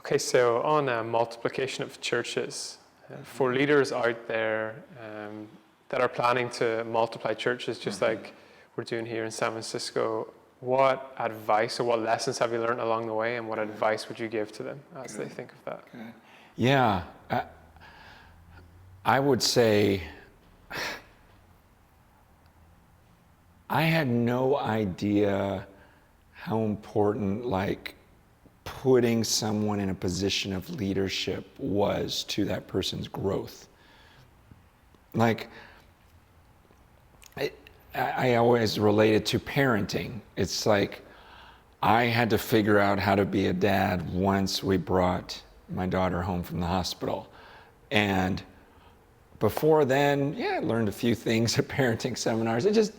Okay, so on multiplication of churches, for leaders out there that are planning to multiply churches just like we're doing here in San Francisco, what advice or what lessons have you learned along the way, and what advice would you give to them as they think of that? Yeah, I would say I had no idea how important putting someone in a position of leadership was to that person's growth. I always relate it to parenting. It's like I had to figure out how to be a dad once we brought my daughter home from the hospital. And before then, I learned a few things at parenting seminars. It just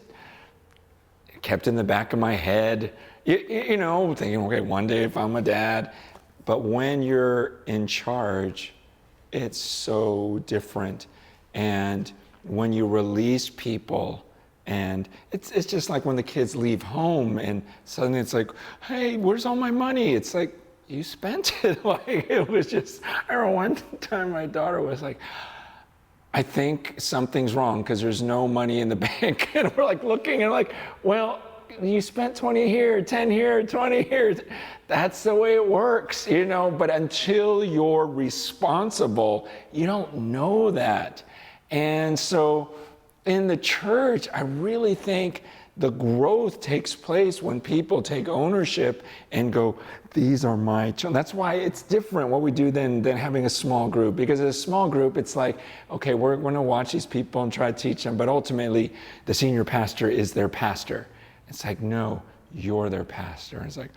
kept in the back of my head, thinking, okay, one day if I'm a dad. But when you're in charge, it's so different. And when you release people, and it's just like when the kids leave home and suddenly it's like, hey, where's all my money? It's like, you spent it. It was just, I remember one time my daughter was like, I think something's wrong because there's no money in the bank. And we're looking and well, you spent 20 here, 10 here, 20 here. That's the way it works, but until you're responsible, you don't know that. And so in the church, I really think the growth takes place when people take ownership and go, these are my children. That's why it's different what we do than having a small group. Because in a small group, it's like, okay, we're going to watch these people and try to teach them. But ultimately, the senior pastor is their pastor. It's like, no, you're their pastor. And it's like,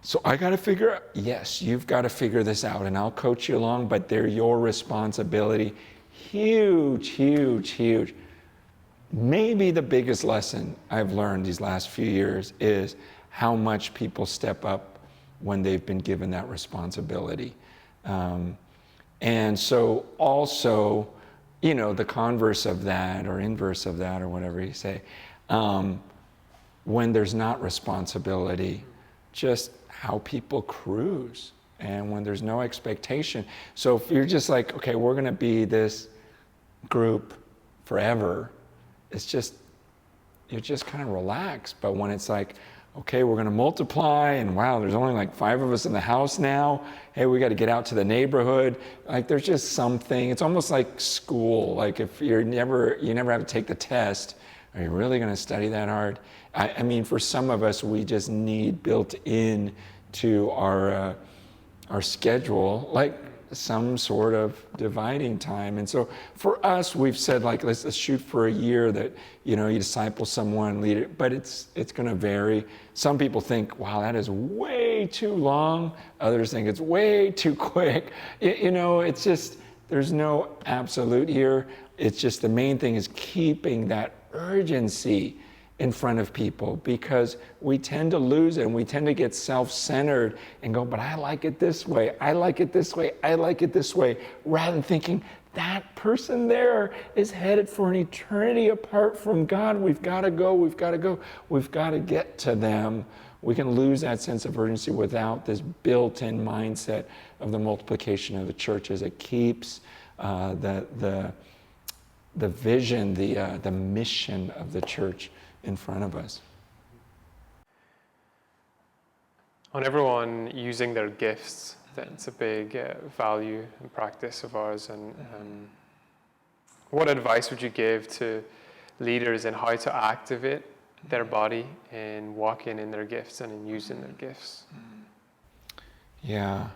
so I got to figure out, yes, you've got to figure this out. And I'll coach you along, but they're your responsibility. Huge, huge, huge. Maybe the biggest lesson I've learned these last few years is how much people step up when they've been given that responsibility. And so also, the converse of that or inverse of that or whatever you say, when there's not responsibility, just how people cruise and when there's no expectation. So if you're just like, okay, we're going to be this group forever, you're just kind of relaxed. But when it's like, okay, we're going to multiply, and wow, there's only 5 of us in the house now. Hey, we got to get out to the neighborhood. There's just something. It's almost like school. If you never have to take the test, are you really going to study that hard? I mean, for some of us, we just need built in to our schedule, some sort of dividing time. And so for us, we've said let's shoot for a year that, you disciple someone, lead it, but it's going to vary. Some people think, wow, that is way too long. Others think it's way too quick. It's just, there's no absolute here. It's just the main thing is keeping that urgency in front of people, because we tend to lose it and we tend to get self-centered and go, but I like it this way, I like it this way, I like it this way, rather than thinking that person there is headed for an eternity apart from God. We've got to go, we've got to get to them. We can lose that sense of urgency without this built-in mindset of the multiplication of the church as it keeps the vision, the mission of the church in front of us. On everyone using their gifts, that's a big value and practice of ours. And what advice would you give to leaders in how to activate their body and walking in their gifts and in using their gifts? Yeah.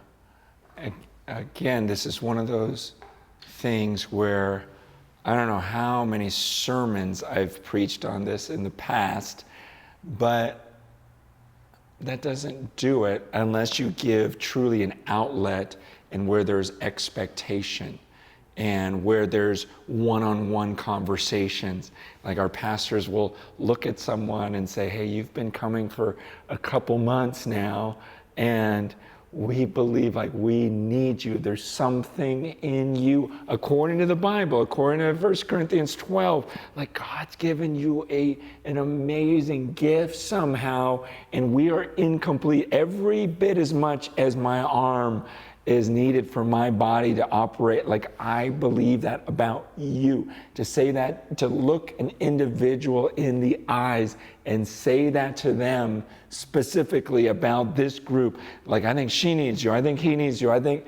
Again, this is one of those things where I don't know how many sermons I've preached on this in the past, but that doesn't do it unless you give truly an outlet and where there's expectation and where there's one-on-one conversations. Our pastors will look at someone and say, hey, you've been coming for a couple months now, and we believe we need you. There's something in you, according to the Bible, according to 1 Corinthians 12, God's given you an amazing gift somehow, and we are incomplete every bit as much as my arm is needed for my body to operate. Like, I believe that about you. To say that, to look an individual in the eyes and say that to them specifically about this group. Like, I think she needs you. I think he needs you. I think,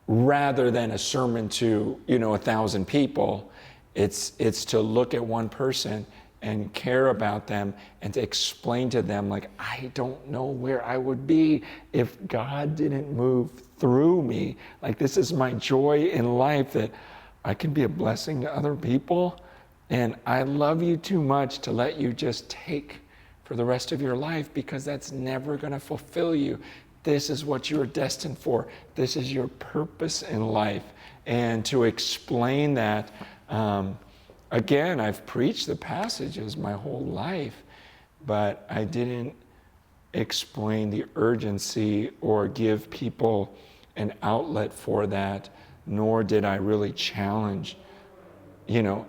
rather than a sermon to, 1,000 people, it's to look at one person and care about them and to explain to them, like, I don't know where I would be if God didn't move through me. Like, this is my joy in life, that I can be a blessing to other people. And I love you too much to let you just take for the rest of your life, because that's never going to fulfill you. This is what you're destined for. This is your purpose in life. And to explain that, again, I've preached the passages my whole life, but I didn't explain the urgency or give people an outlet for that, nor did I really challenge.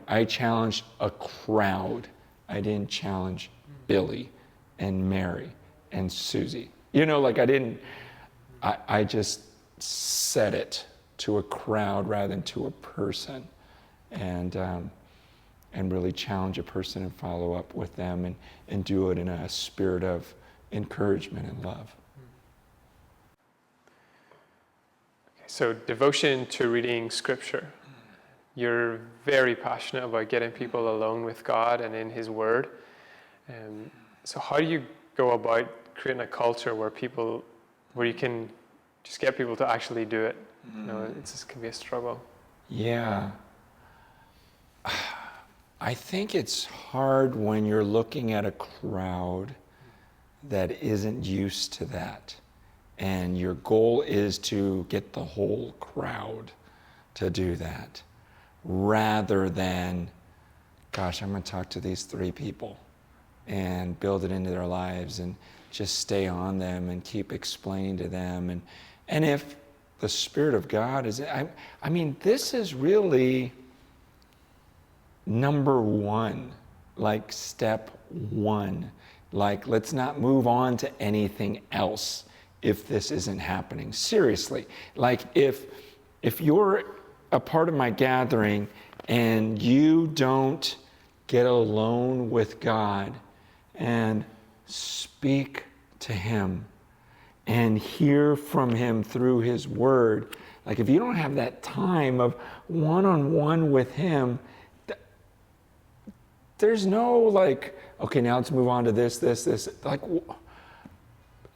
I challenged a crowd. I didn't challenge Billy and Mary and Susie. I just said it to a crowd rather than to a person. And really challenge a person and follow up with them and do it in a spirit of encouragement and love. Okay, so devotion to reading Scripture. You're very passionate about getting people alone with God and in His Word. So how do you go about creating a culture where you can just get people to actually do it? It just can be a struggle. Yeah. I think it's hard when you're looking at a crowd that isn't used to that. And your goal is to get the whole crowd to do that, rather than, gosh, I'm going to talk to these 3 people and build it into their lives and just stay on them and keep explaining to them. And if the Spirit of God is, this is really number 1, like step 1. Like, let's not move on to anything else if this isn't happening. Seriously. Like, if you're a part of my gathering and you don't get alone with God and speak to Him and hear from Him through His Word, like, if you don't have that time of one-on-one with Him, there's no like, okay, now let's move on to this. Like,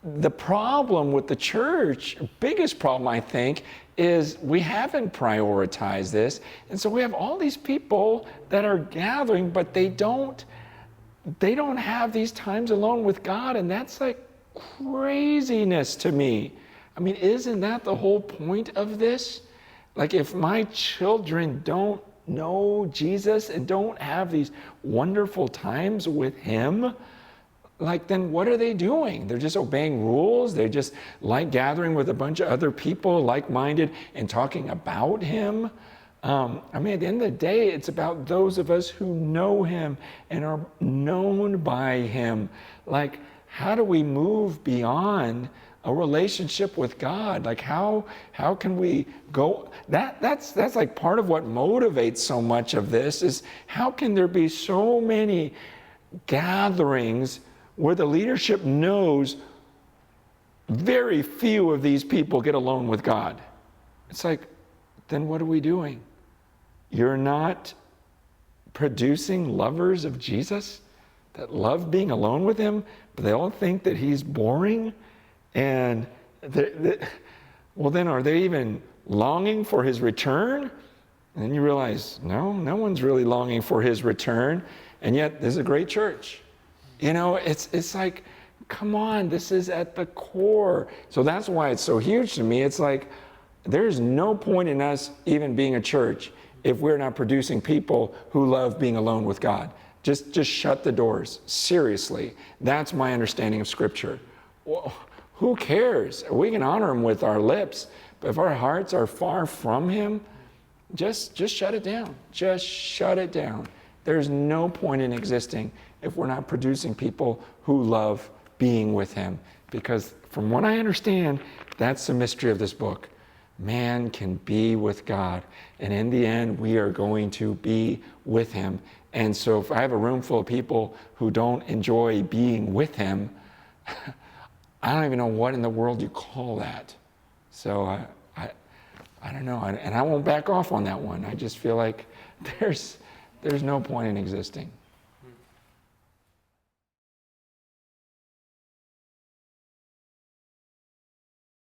the problem with the church, biggest problem, I think, is we haven't prioritized this. And so we have all these people that are gathering, but they don't have these times alone with God. And that's like craziness to me. Isn't that the whole point of this? Like, if my children don't know Jesus and don't have these wonderful times with Him, like, then what are they doing? They're just obeying rules. They're just like gathering with a bunch of other people like-minded and talking about Him. At the end of the day, it's about those of us who know Him and are known by Him. Like, how do we move beyond a relationship with God? Like, how can we go? That's like part of what motivates so much of this, is how can there be so many gatherings where the leadership knows very few of these people get alone with God? It's like, then what are we doing? You're not producing lovers of Jesus that love being alone with Him, but they all think that He's boring. And well, then are they even longing for His return? And then you realize, no one's really longing for His return. And yet there's a great church. It's like, come on, this is at the core. So that's why it's so huge to me. It's like, there's no point in us even being a church if we're not producing people who love being alone with God. Just shut the doors. Seriously. That's my understanding of Scripture. Well, who cares? We can honor Him with our lips, but if our hearts are far from Him, just shut it down. Just shut it down. There's no point in existing if we're not producing people who love being with Him. Because from what I understand, that's the mystery of this book. Man can be with God, and in the end, we are going to be with him. And so if I have a room full of people who don't enjoy being with him, I don't even know what in the world you call that. So I don't know, and I won't back off on that one. I just feel like there's no point in existing.